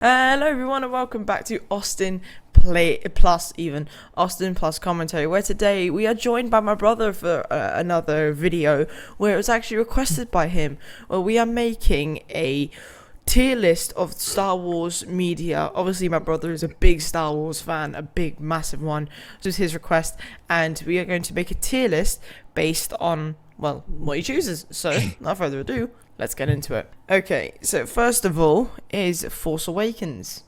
Hello everyone and welcome back to AustinPlus commentary, where today we are joined by my brother for another video where it was actually requested by him, where we are making a tier list of Star Wars media. Obviously my brother is a big Star Wars fan, a big massive one. This was his request, and we are going to make a tier list based on, well, what he chooses. So without further ado, let's get into it. Okay, so first of all is Force Awakens.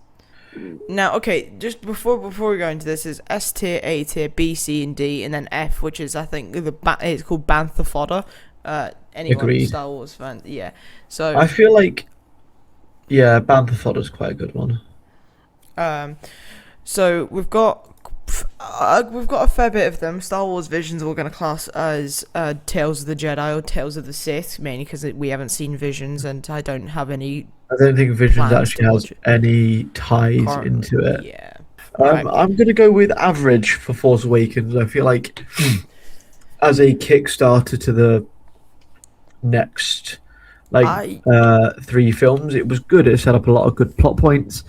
Now, okay, just before we go into this, is S tier, A tier, B, C, and D, and then F, which is I think it's called Bantha fodder. Anyone Agreed. Star Wars fan, yeah. So I feel like, yeah, Bantha fodder's quite a good one. so we've got a fair bit of them. Star Wars Visions we're going to class as Tales of the Jedi or Tales of the Sith, mainly because we haven't seen Visions, and I don't have any. I don't think Visions Plans actually to has watch it. any ties into it. Yeah. Right. I'm gonna go with average for Force Awakens. I feel like as a Kickstarter to the next three films, it was good. It set up a lot of good plot points.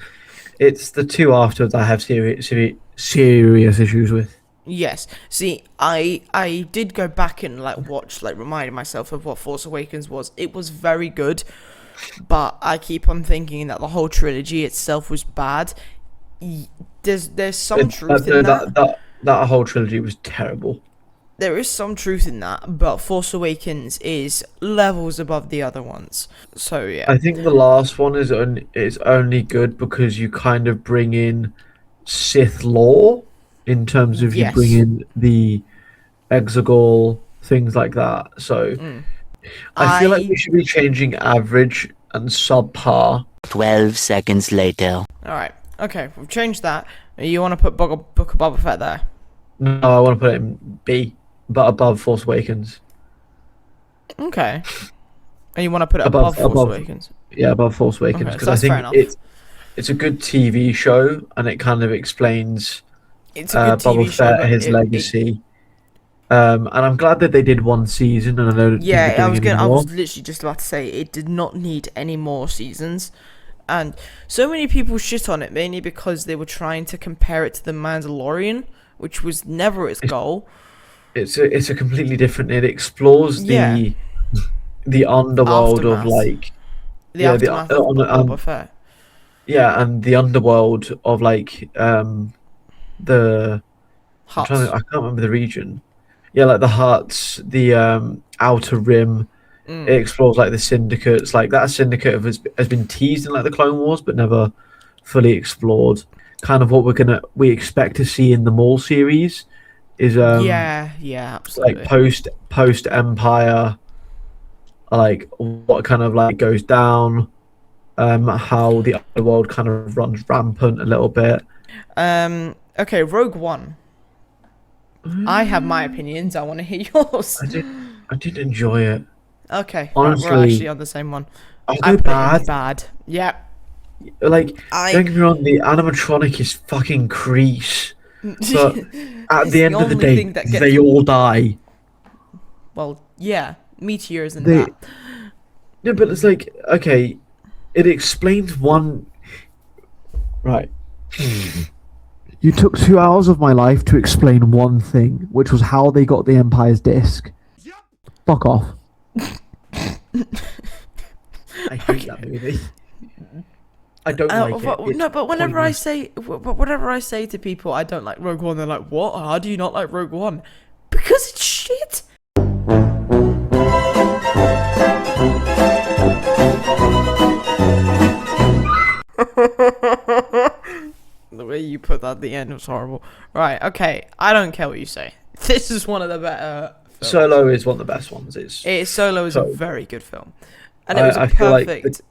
It's the two after that I have serious issues with. Yes. See, I did go back and reminded myself of what Force Awakens was. It was very good, but I keep on thinking that the whole trilogy itself was bad. There's some truth in that. That whole trilogy was terrible. There is some truth in that, but Force Awakens is levels above the other ones. So yeah. I think the last one is only good because you kind of bring in Sith lore in terms of you Yes. bring in the Exegol, things like that. So I feel like we should be changing average and subpar. 12 seconds later. Alright. Okay, we've changed that. You want to put Book of Boba Fett there? No, I want to put it in B, but above Force Awakens. Okay. And you want to put it above Force Awakens? Yeah, above Force Awakens, Okay, because so I that's fair think enough. it's a good TV show and it kind of explains It's a good TV Boba show, Fett, but his legacy. And I'm glad that they did one season, and I know that yeah, I was more. literally just about to say it did not need any more seasons, and so many people shit on it mainly because they were trying to compare it to the Mandalorian, which was never its goal. It's a completely different. It explores Yeah. the underworld of Aftermath. The yeah, aftermath of Boba Fett. yeah, and the underworld of the Huts. I can't remember the region. Yeah, like the huts, the outer rim. It explores like the syndicates. Like that syndicate has been teased in like the Clone Wars, but never fully explored. Kind of what we expect to see in the Maul series is Yeah, absolutely. like post Empire, like what kind of like goes down, how the underworld kind of runs rampant a little bit. Okay, Rogue One. I have my opinions. I want to hear yours. I did enjoy it. Okay, Honestly, we're actually on the same one. I'll I go put it in bad. bad. Yeah. Like, don't get me wrong, the animatronic is fucking crease. But at the end of the day, they all die. Well, yeah, meteors and They- that. No, but it's like, okay, it explains one. Right. You took 2 hours of my life to explain one thing, which was how they got the Empire's disc. Yep. Fuck off. I hate that movie. I don't like it. No, but whenever I pointless. say to people I don't like Rogue One, they're like, "What? How do you not like Rogue One?" Because it's shit. The way you put that at the end was horrible. Right, okay, I don't care what you say. This is one of the better films. Solo is one of the best ones. Solo is a very good film, and it was I a feel like perfect.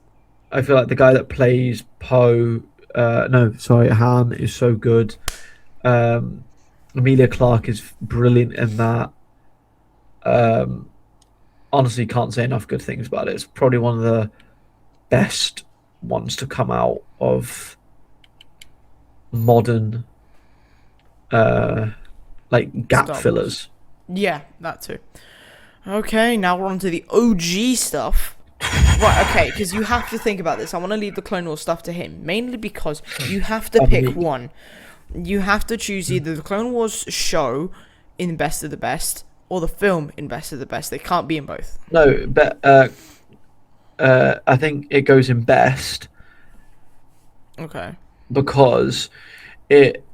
I feel like the guy that plays Poe, no, sorry, Han is so good. Emilia Clarke is brilliant in that. Honestly, can't say enough good things about it. It's probably one of the best ones to come out of modern, like gap Star Wars. fillers. Yeah, that too. Okay, now we're on to the OG stuff. Right, okay, because you have to think about this. I want to leave the Clone Wars stuff to him, mainly because you have to pick one. You have to choose either the Clone Wars show in Best of the Best or the film in Best of the Best. They can't be in both. No, but I think it goes in best Okay. because it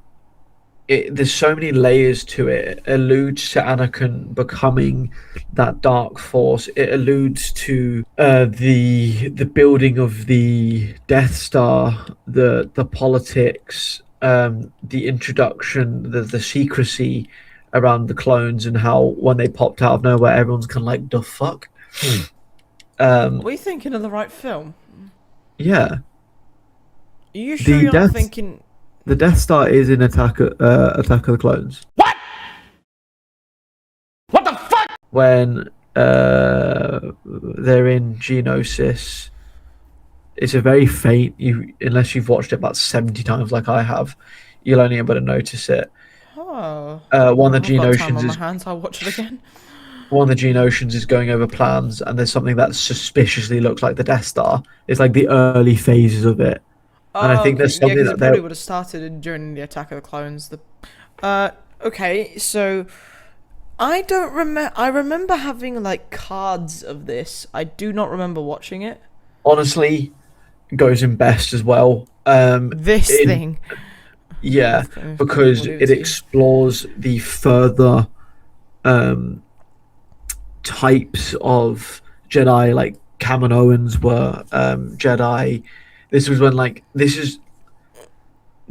there's so many layers to it. It alludes to Anakin becoming that dark force. It alludes to the building of the Death Star, the politics, the introduction, the secrecy around the clones, and how when they popped out of nowhere, everyone's kind of like, "The fuck." Are we thinking of the right film? Yeah. Are you sure you're not thinking? The Death Star is in Attack of the Clones. What? What the fuck? When they're in Geonosis, it's a very faint. Unless you've watched it about 70 times, like I have, you'll only be able to notice it. Oh. One of the I've got time Geonosians on my is hands. I'll watch it again. one of the Geonosians is going over plans, and there's something that suspiciously looks like the Death Star. It's like the early phases of it. And I think there's something because that it probably would have started during the Attack of the Clones. Okay, so I don't remember. I remember having like cards of this. I do not remember watching it. Honestly, goes in best as well. Thing. Yeah, because it explores the further types of Jedi, like Kaminoans were Jedi. This was when, like, this is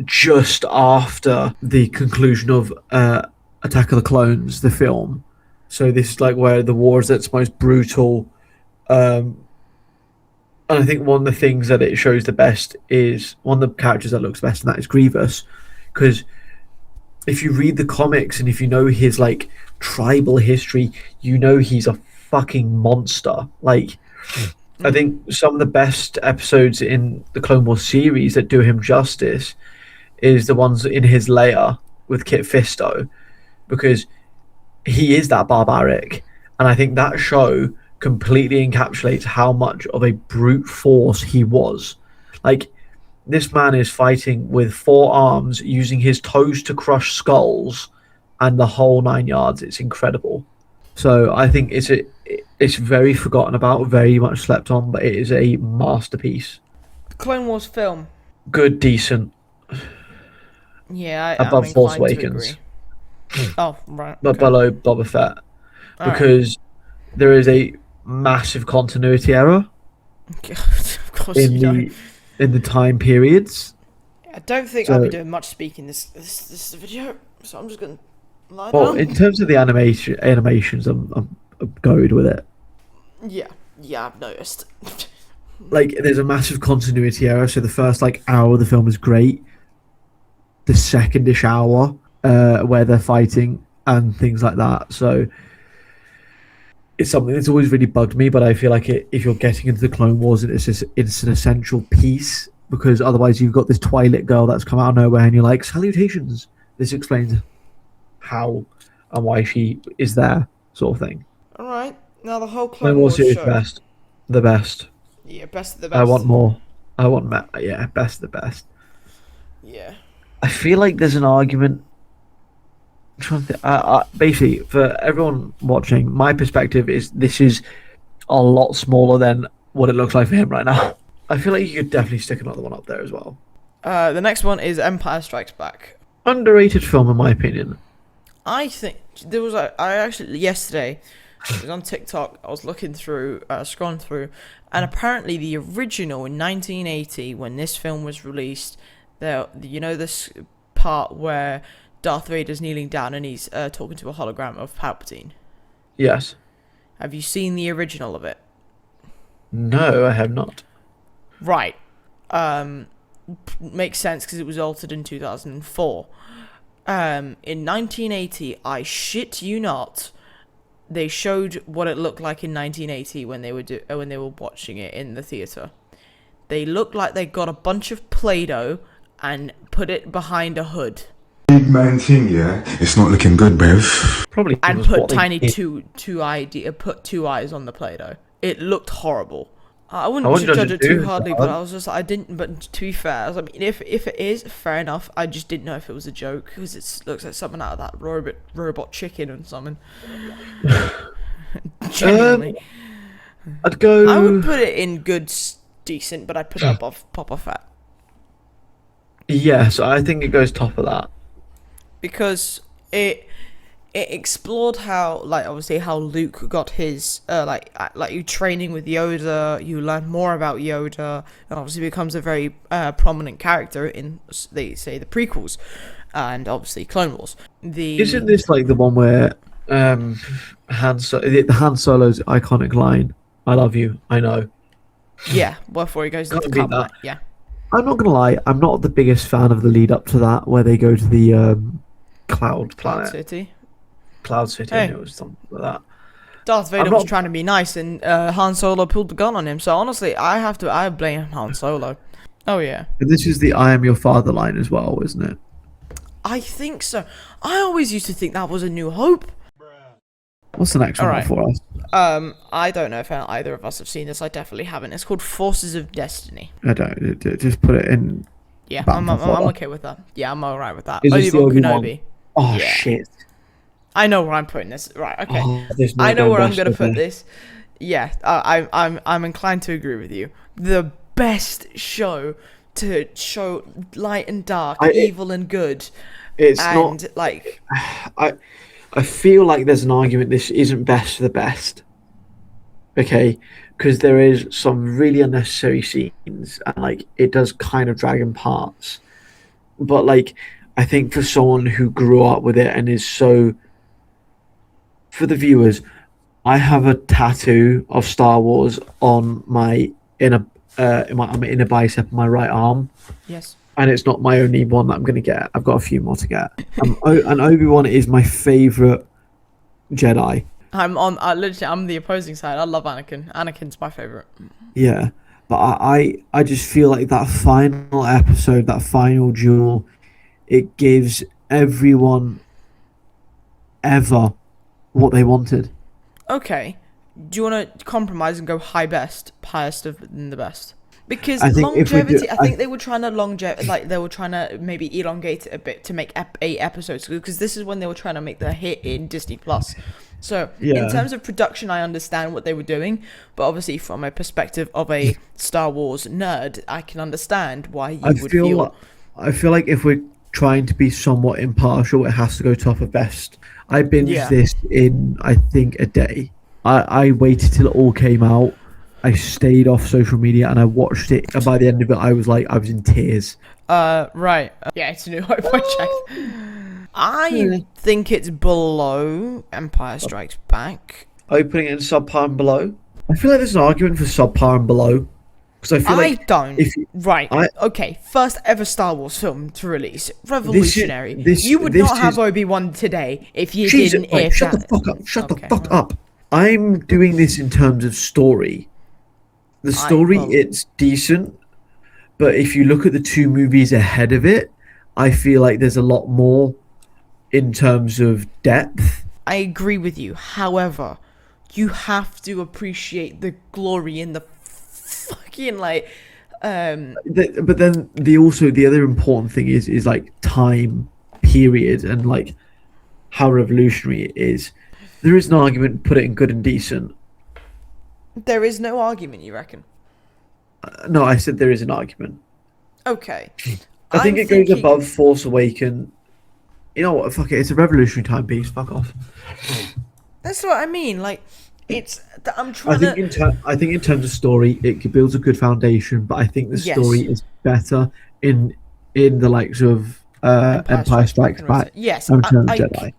just after the conclusion of Attack of the Clones, the film. So this is like where the war is at its most brutal. And I think one of the things that it shows the best is one of the characters that looks best, and that is Grievous. Because if you read the comics and if you know his like tribal history, you know he's a fucking monster. Like, I think some of the best episodes in the Clone Wars series that do him justice is the ones in his lair with Kit Fisto, because he is that barbaric, and I think that show completely encapsulates how much of a brute force he was. Like, this man is fighting with 4 arms, using his toes to crush skulls, and the whole 9 yards. It's incredible. So I think it's very forgotten about, very much slept on, but it is a masterpiece. Clone Wars film. Good, decent. Yeah, above Force Awakens. Oh, right. But below Boba Fett. Because there is a massive continuity error of course in the time periods. I don't think I'll be doing much speaking this video, so I'm just gonna lie well, down. In terms of the animations, I'm good with it. Yeah, I've noticed. Like, there's a massive continuity error. So the first like hour of the film is great. The secondish hour, where they're fighting and things like that. So it's something that's always really bugged me. But I feel like if you're getting into the Clone Wars, it's an essential piece, because otherwise you've got this Twilight girl that's come out of nowhere, and you're like, salutations. This explains how and why she is there, sort of thing. All right. Now the whole Clone Wars series show. The best. Yeah, best of the best. I want more. Best of the best. Yeah. I feel like there's an argument. I'm trying to think. Basically, for everyone watching, my perspective is this is a lot smaller than what it looks like for him right now. I feel like you could definitely stick another one up there as well. The next one is Empire Strikes Back. Underrated film, in my opinion. I think there was I actually yesterday. It was on TikTok. I was looking through, scrolling through, and apparently the original in 1980, when this film was released, this part where Darth Vader's kneeling down and he's talking to a hologram of Palpatine. Yes. Have you seen the original of it? No, I have not. Right. Makes sense because it was altered in 2004. In 1980, I shit you not, they showed what it looked like in 1980 when they were watching it in the theater. They looked like they got a bunch of Play-Doh and put it behind a hood. Big man thing, yeah. It's not looking good, Bev. Probably. And put tiny two eyes on the Play-Doh. It looked horrible. I I wouldn't wouldn't judge judge it it too too hardly, but hard. I was just I didn't. But to be fair, I mean, if it is fair enough, I just didn't know if it was a joke because it looks like something out of that robot chicken and something. Um, Genuinely, I'd I would go. put it in good, decent, but I'd put it above Papa Fat Yes, I think it goes top of that. because it explored how, like, obviously how Luke got his like you training with Yoda, you learn more about Yoda, and obviously becomes a very prominent character in, they say, the prequels, and obviously Clone Wars. Isn't this like the one where the Han Solo's iconic line, "I love you, I know." Yeah, before he goes into Can't beat that. carbonite. Yeah. I'm not gonna lie, I'm not the biggest fan of the lead up to that, where they go to the cloud Cloud planet, City. Cloud City. I Hey, knew it was something like that. Darth I'm Vader was not. trying to be nice, and Han Solo pulled the gun on him. So honestly, I blame Han Solo. Oh yeah. And this is the "I am your father" line as well, isn't it? I think so. I always used to think that was A New Hope. What's the next one Alright. before us? I don't know if either of us have seen this. I definitely haven't. It's called Forces of Destiny. I don't. Just put it in. Yeah, Back I'm before. okay with that. Yeah, I'm alright with that. Is this the Obi-Wan Obi-Wan? Kenobi. Oh Yeah. shit! I know where I'm putting this. Right, okay. Oh, there's no I know going where I'm best gonna of put it. this. Yeah, I'm inclined to agree with you. The best show to show light and dark, evil and good, It's and not. like I I feel like there's an argument this isn't best for the best. Okay, because there is some really unnecessary scenes and like it does kind of drag in parts. But like I think for someone who grew up with it and is so, for the viewers, I have a tattoo of Star Wars on my inner in my inner bicep on my right arm, yes. and it's not my only one that I'm gonna get. I've got a few more to get. And Obi-Wan is my favorite Jedi. I'm the opposing side. I love Anakin. Anakin's my favorite. Yeah, but I just feel like that final episode, that final duel, it gives everyone ever what they wanted. Okay. Do you want to compromise and go highest of the best? Because I think if we do- longevity, I think they were trying to like they were trying to maybe elongate it a bit to make 8 episodes, because this is when they were trying to make the hit in Disney Plus. So in Yeah. terms of production, I understand what they were doing, but obviously from a perspective of a Star Wars nerd, I can understand why you would feel. I feel like if we're trying to be somewhat impartial, it has to go top of best. I binged Yeah. this in, I think, a day. I waited till it all came out. I stayed off social media and I watched it. And by the end of it, I was in tears. Right. Yeah, it's a New Hope. I checked. I think it's below Empire Strikes Back. Opening it in subpar and below. I feel like there's an argument for subpar and below. Because I feel like don't. if Right. I- Okay. First ever Star Wars film to release. Revolutionary. this- You would this not have is- Obi-Wan today if you Jesus, didn't. right, If shut that. the fuck up! Shut Okay, the fuck well. up! I'm doing this in terms of story. The story, well- it's decent, but if you look at the two movies ahead of it, I feel like there's a lot more in terms of depth. I agree with you. However, you have to appreciate the glory in the fucking like. But then the other important thing is like time period and like how revolutionary it is. There is an argument, put it in good and decent. There is no argument, you reckon? No, I said there is an argument. Okay. I think I'm it goes thinking- above Force Awaken. You know what? Fuck it. It's a revolutionary timepiece. Fuck off. That's what I mean. Like, it's. I'm I trying think to. I think in terms of story, it builds a good foundation. But I think the Yes. story is better in the likes of Empire Strikes Back. Yes, and Return of the Jedi.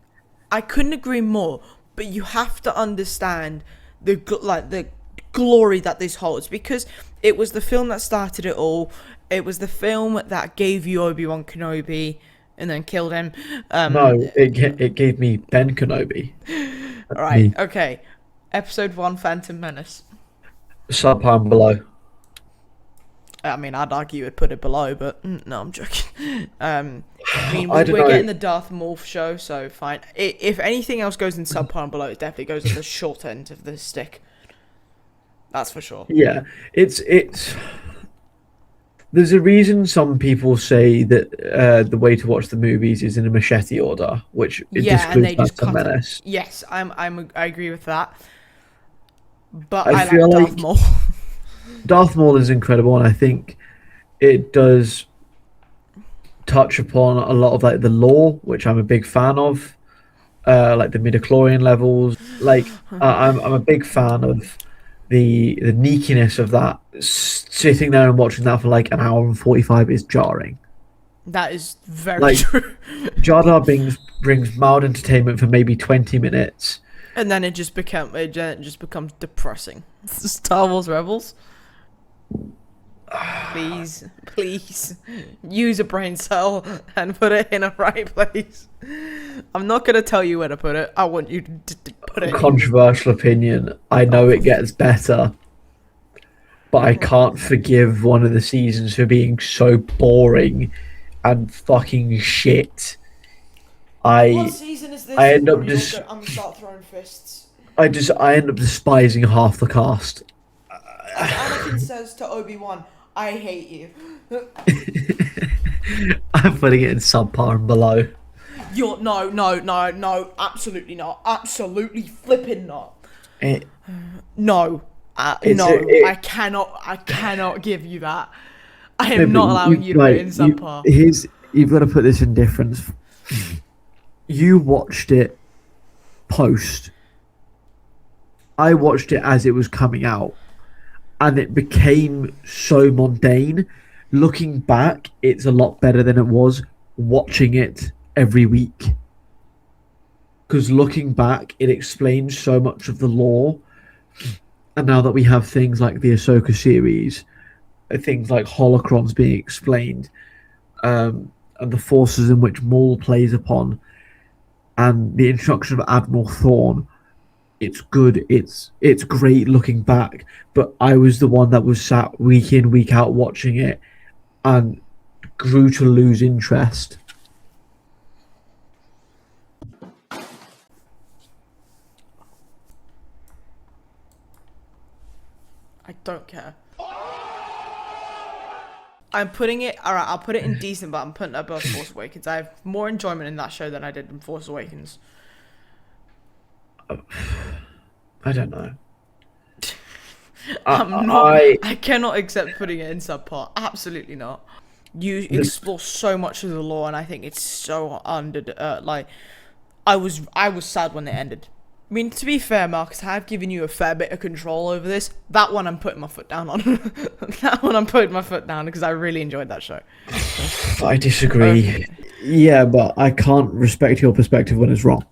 I couldn't agree more. But you have to understand the glory that this holds, because it was the film that started it all. It was the film that gave you Obi-Wan Kenobi and then killed him. No, it gave me Ben Kenobi. Right. Okay. Episode 1, Phantom Menace. Subpar and below. I mean, I'd argue it'd put it below, but no, I'm joking. I mean, I don't we're know. getting the Darth Maul show, so fine. If anything else goes in subpar and below, it definitely goes at the short end of the stick. That's for sure. Yeah, it's. There's a reason some people say that the way to watch the movies is in a machete order, which it Yeah, and discludes they just Phantom cut it. Menace. Yes, I agree with that. But I I feel like Darth like Maul. Darth Maul is incredible, and I think it does touch upon a lot of like the lore, which I'm a big fan of, like the midichlorian levels. Like I'm a big fan of the neakiness of that. Sitting there and watching that for like an hour and 45 is jarring. That is very Like true. Jar Jar brings mild entertainment for maybe 20 minutes. And then it just becomes depressing. Star Wars Rebels. Please use a brain cell and put it in a right place. I'm not gonna tell you where to put it. I want you to put it. Controversial opinion. I know it gets better, but I can't forgive one of the seasons for being so boring and fucking shit. What season is this? I end up I'm just gonna start throwing fists. I end up despising half the cast. As Anakin says to Obi-Wan, I hate you. I'm putting it in subpar and below. You're no, absolutely not. Absolutely flipping not. No. I cannot give you that. I am not allowing you to put it in subpar. You've got to put this in difference. You watched it post. I watched it as it was coming out, and it became so mundane. Looking back, it's a lot better than it was watching it every week. Because looking back, it explains so much of the lore. And now that we have things like the Ahsoka series, things like holocrons being explained, and the forces in which Maul plays upon, and the introduction of Admiral Thrawn, it's good. It's great looking back. But I was the one that was sat week in, week out watching it, and grew to lose interest. I don't care. I'm putting it. Alright, I'll put it in decent, but I'm putting it above Force Awakens. I have more enjoyment in that show than I did in Force Awakens. I don't know. I cannot accept putting it in subpar. Absolutely not. You explore so much of the lore, and I think it's so like, I was sad when it ended. I mean, to be fair, Marcus, I have given you a fair bit of control over this. That one I'm putting my foot down on. That one I'm putting my foot down because I really enjoyed that show. I disagree. Yeah, but I can't respect your perspective when it's wrong.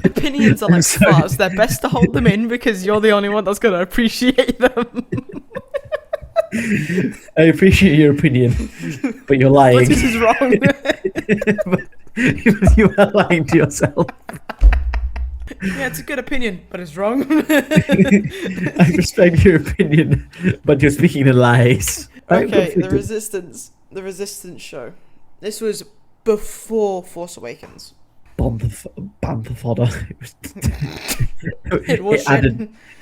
Opinions are like farts. They're best to hold them in because you're the only one that's going to appreciate them. I appreciate your opinion, but you're lying. But this is wrong. You are lying to yourself. Yeah, it's a good opinion, but it's wrong. I respect your opinion, but you're speaking in lies. Okay, the Resistance show. This was before Force Awakens. Bantha fodder.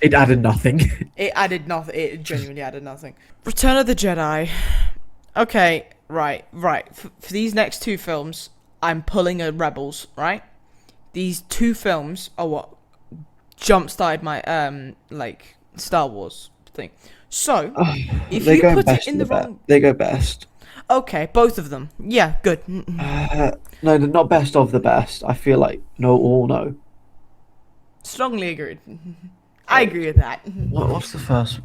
It added nothing. It added nothing. It genuinely added nothing. Return of the Jedi. Okay, right. For these next two films, I'm pulling a Rebels, right? These two films are what jump-started my like Star Wars thing. So, if you put it in the wrong, they go best. Okay, both of them. Yeah, good. No, they're not best of the best. I feel like no. Strongly agreed. I agree with that. What's the first?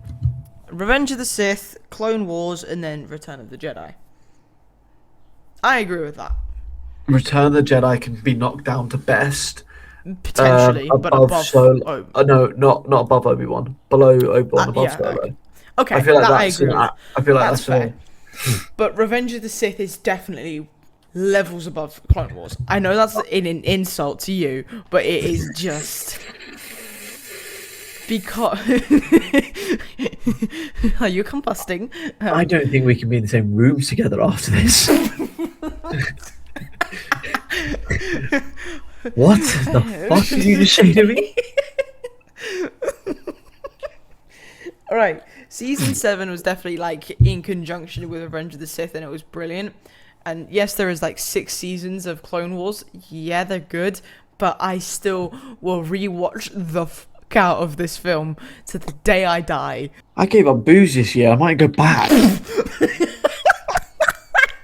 Revenge of the Sith, Clone Wars, and then Return of the Jedi. I agree with that. Return of the Jedi can be knocked down to best. Potentially, but above Solo. No, not above Obi-Wan. Below Obi-Wan, above Solo. Okay, I feel like I agree with. I feel like that's fair. But Revenge of the Sith is definitely levels above Clone Wars. I know that's an insult to you, but it is just because. Are you combusting? I don't think we can be in the same room together after this. What the fuck did you just say to me? Alright, season 7 was definitely like in conjunction with Revenge of the Sith, and it was brilliant. And yes, there is like 6 seasons of Clone Wars. Yeah, they're good, but I still will rewatch the fuck out of this film to the day I die. I gave up booze this year. I might go back.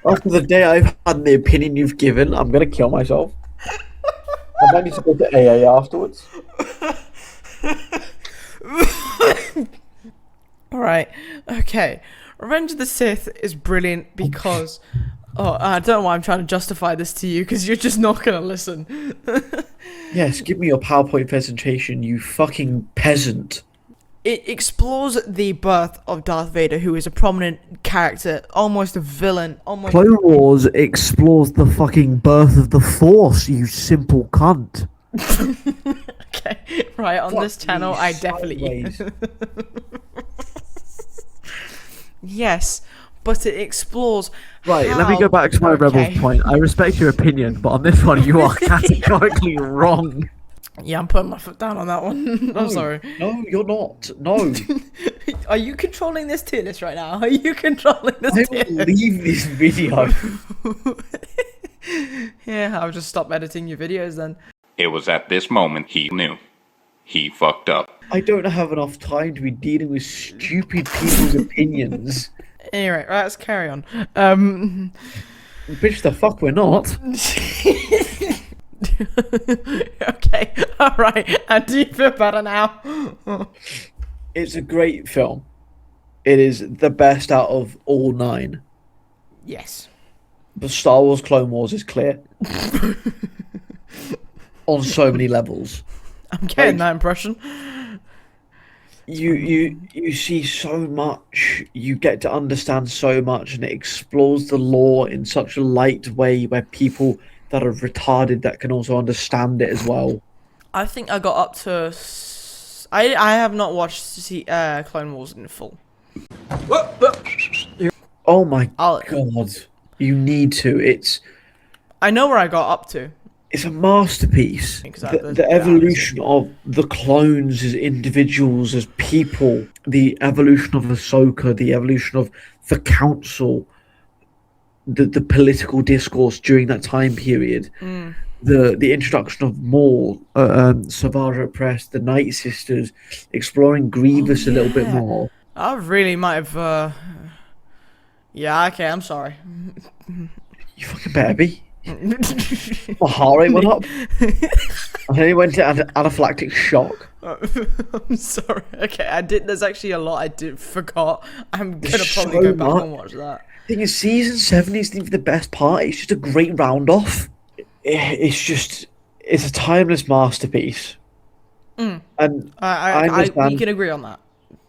After the day I've had and the opinion you've given, I'm gonna kill myself. I might need to go to AA afterwards. Alright, okay. Revenge of the Sith is brilliant because... Oh, I don't know why I'm trying to justify this to you, because you're just not going to listen. Yes, give me your PowerPoint presentation, you fucking peasant. It explores the birth of Darth Vader, who is a prominent character, almost a villain, almost... Clone Wars explores the fucking birth of the Force, you simple cunt. Okay, right, on this channel, I definitely... Yes, but it explores... Right, let me go back to my Rebels point. I respect your opinion, but on this one, you are categorically wrong. Yeah, I'm putting my foot down on that one. I'm sorry. No, you're not. No. Are you controlling this tier list right now? Are you controlling this tier list? I will leave this video. Yeah, I'll just stop editing your videos then. It was at this moment he knew. He fucked up. I don't have enough time to be dealing with stupid people's opinions. Anyway, right, let's carry on. Bitch, the fuck we're not. Okay, alright, and do you feel better now? It's a great film. It is the best out of all 9. Yes. The Star Wars Clone Wars is clear. On so many levels. I'm getting that impression. You see so much, you get to understand so much, and it explores the lore in such a light way where people that are retarded that can also understand it as well. I think I got up to... I have not watched Clone Wars in full. Oh my god. You need to. I know where I got up to. It's a masterpiece. Exactly. The evolution of the clones as individuals, as people, the evolution of Ahsoka, the evolution of the Council, the political discourse during that time period, the introduction of Maul, Savara Press, the Night Sisters, exploring Grievous a little bit more. I really might have... Yeah, okay, I'm sorry. You fucking better be. My heart rate went up. I nearly went to anaphylactic shock. I'm sorry. Okay, I did. There's actually a lot I forgot. I'm gonna There's probably go back and watch that. I think season 7 isn't even the best part. It's just a great round off. It's a timeless masterpiece. And I understand. We can agree on that.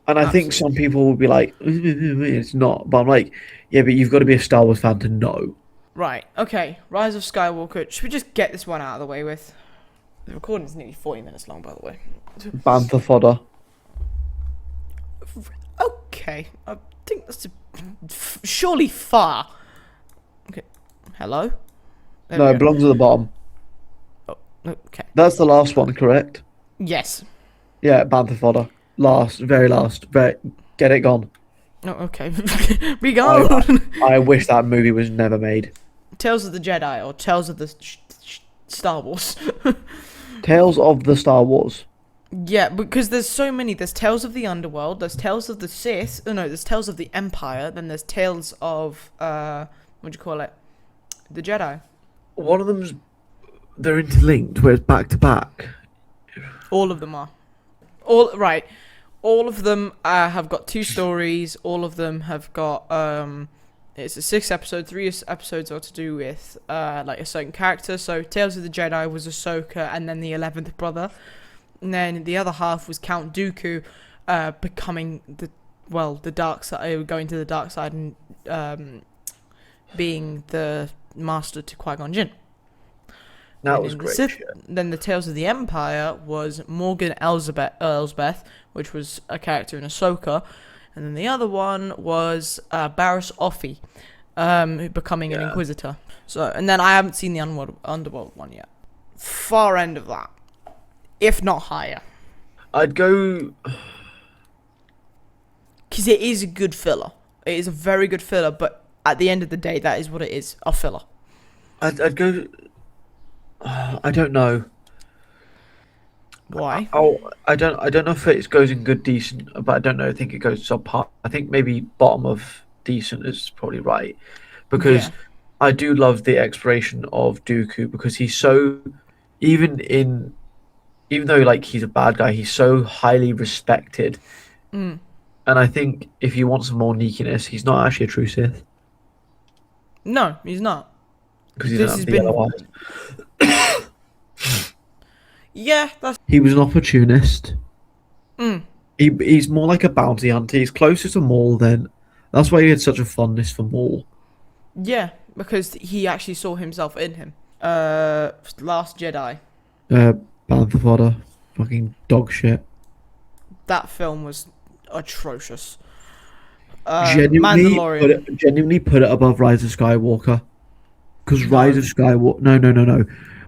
And I think some people will be like, it's not. But I'm like, yeah, but you've got to be a Star Wars fan to know. Right, okay. Rise of Skywalker. Should we just get this one out of the way with? The recording's nearly 40 minutes long, by the way. Bantha fodder. Okay. I think that's surely far. Okay. Hello? There No, it belongs at the bottom. Oh, okay. That's the last one, correct? Yes. Yeah, Bantha fodder. Very last. Get it gone. Oh, okay. Be gone. I wish that movie was never made. Tales of the Jedi or Tales of the Star Wars. Tales of the Star Wars. Yeah, because there's so many. There's Tales of the Underworld. There's Tales of the Sith. Oh no, there's Tales of the Empire. Then there's Tales of what do you call it? The Jedi. One of them's they're interlinked, where it's back to back. All of them are. All of them have got 2 stories. All of them have got it's a 6 episode. 3 episodes are to do with like a certain character. So Tales of the Jedi was Ahsoka, and then the 11th brother, and then the other half was Count Dooku, becoming the dark side, going to the dark side, and being the master to Qui-Gon Jinn. That was great. Then the Tales of the Empire was Morgan Elsbeth, which was a character in Ahsoka, and then the other one was Barriss Offee, becoming an Inquisitor. So, and then I haven't seen the Underworld one yet. Far end of that, if not higher. I'd go. Because it is a good filler. It is a very good filler, but at the end of the day, that is what it is, a filler. I'd go. I don't know. Why? I don't know if it goes in good, decent, but I don't know. I think it goes subpar. I think maybe bottom of decent is probably right, because Yeah. I do love the exploration of Dooku, because he's so, even though like he's a bad guy, he's so highly respected. And I think if you want some more sneakiness, he's not actually a true Sith, No, he's not. because he This doesn't has have the been- yellow eyes. Yeah, that's... He was an opportunist. He's more like a bounty hunter. He's closer to Maul than. That's why he had such a fondness for Maul. Yeah, because he actually saw himself in him. Last Jedi. Bantha fodder. Fucking dog shit. That film was atrocious. Genuinely put it above Rise of Skywalker. Because Rise of Skywalker. No.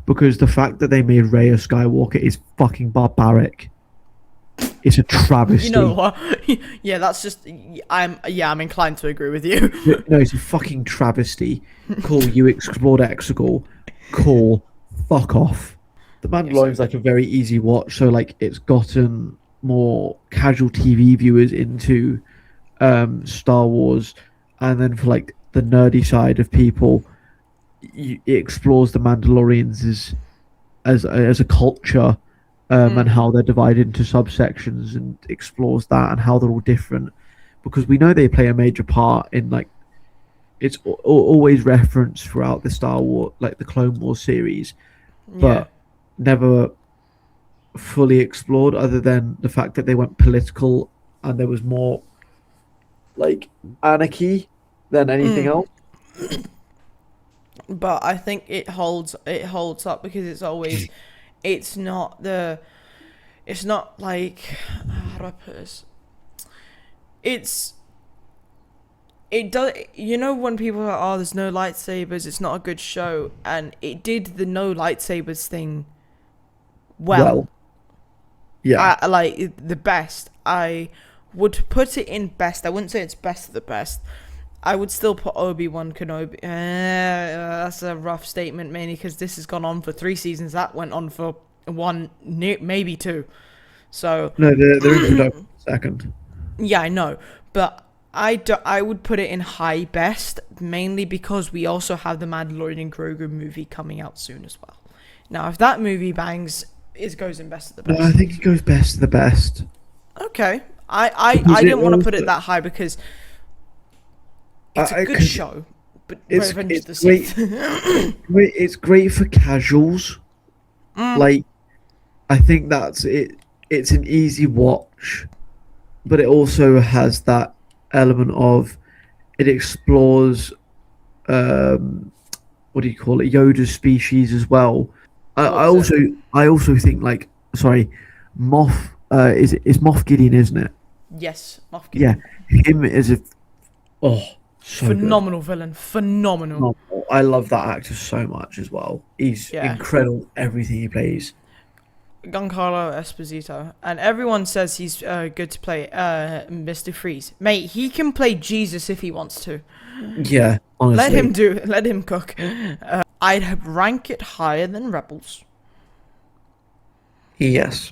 Because the fact that they made Rey a Skywalker is fucking barbaric. It's a travesty. You know what? Yeah, that's just... I'm inclined to agree with you. No, it's a fucking travesty. Cool, you explored Exegol. Cool, fuck off. The Mandalorian's like a very easy watch, so like it's gotten more casual TV viewers into Star Wars, and then for like the nerdy side of people, it explores the Mandalorians as a culture, and how they're divided into subsections, and explores that and how they're all different, because we know they play a major part in like it's always referenced throughout the Star Wars, like the Clone Wars series, but never fully explored, other than the fact that they went political and there was more like anarchy than anything else. But I think it holds up because it's not like, how do I put this? It does, you know, when people are, oh, there's no lightsabers, it's not a good show, and it did the no lightsabers thing well. Yeah. Like the best. I would put it in best. I wouldn't say it's best of the best. I would still put Obi-Wan Kenobi. That's a rough statement, mainly because this has gone on for 3 seasons. That went on for 1, maybe 2. So No, they're in production second. yeah, I know, but I would put it in high best, mainly because we also have the Mandalorian Grogu movie coming out soon as well. Now, if that movie bangs, it goes in best of the best. No, I think it goes best of the best. Okay, I didn't want to put it that high because it's a good show, but Revenge of the Sith. It's great for casuals. Like, I think that's it. It's an easy watch, but it also has that element of it explores what do you call it, Yoda's species as well. I also think, like, sorry, Moff is Moff Gideon, isn't it? Yes, Moff Gideon. Yeah, him is a so phenomenal villain, phenomenal. I love that actor so much as well. He's incredible everything he plays. Giancarlo Esposito, and everyone says he's good to play Mr. Freeze. Mate, he can play Jesus if he wants to. Yeah, honestly. Let him cook. I'd rank it higher than Rebels. Yes.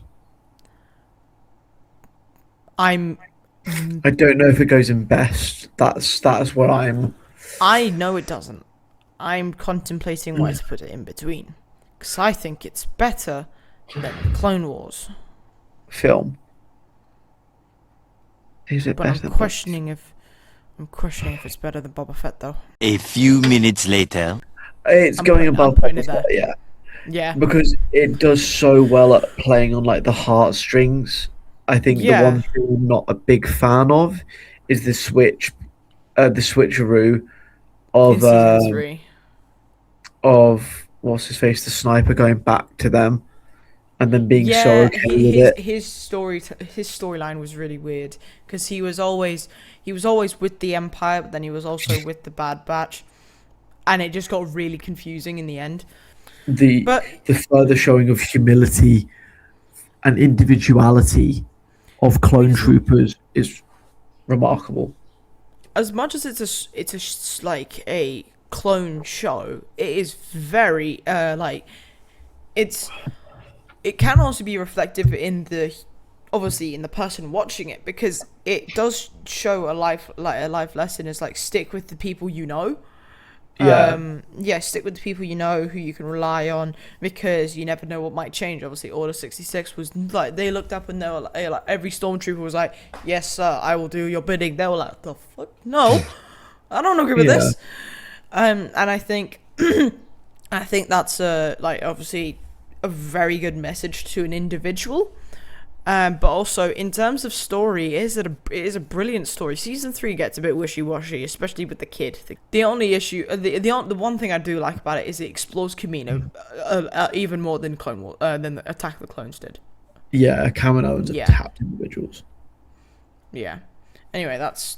I don't know if it goes in best. That's what I'm. I know it doesn't. I'm contemplating where to put it in between, because I think it's better than the Clone Wars film. Is it but better? I'm questioning if it's better than Boba Fett though. A few minutes later. It's going above Boba Fett, yeah. Yeah. Because it does so well at playing on like the heartstrings. I think the one thing I'm not a big fan of is the switcheroo of season 3. Of what's his face, the sniper, going back to them and then being so Yeah, okay with it. his storyline was really weird because he was always with the Empire, but then he was also with the Bad Batch, and it just got really confusing in the end. But The further showing of humility and individuality of clone troopers is remarkable. as much as like a clone show, it is very it can also be reflective in the obviously in the person watching it, because it does show a life lesson is like stick with the people you know. Stick with the people you know who you can rely on, because you never know what might change. Obviously, Order 66 was like, they looked up and they were like every stormtrooper was like, "Yes, sir, I will do your bidding." They were like, "The fuck? No, I don't agree with this." And I think, that's like obviously a very good message to an individual. But also in terms of story, it is a brilliant story. Season 3 gets a bit wishy-washy, especially with the kid. The only issue, the one thing I do like about it is it explores Kamino even more than Clone Wars, than Attack of the Clones did. Yeah, Kaminoans are tapped individuals. Yeah. Anyway, that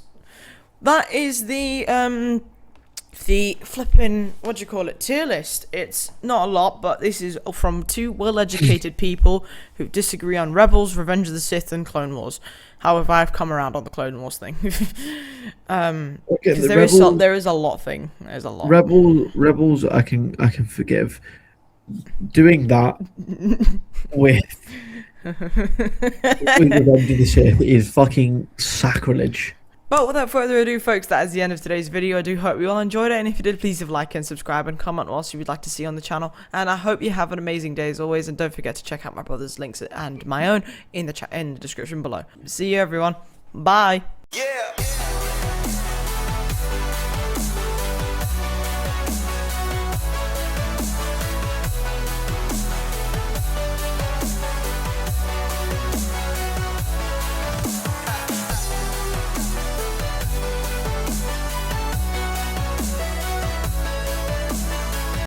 is the flipping, what do you call it, tier list. It's not a lot, but this is from two well-educated people who disagree on Rebels, Revenge of the Sith, and Clone Wars. However, I've come around on the Clone Wars thing. Because there is a lot thing. There's a lot. Rebels I can forgive. Doing that with Revenge of the Sith is fucking sacrilege. But without further ado, folks, that is the end of today's video. I do hope you all enjoyed it, and if you did, please leave a like and subscribe and comment what else you would like to see on the channel. And I hope you have an amazing day as always, and don't forget to check out my brother's links and my own in the description below. See you, everyone. Bye.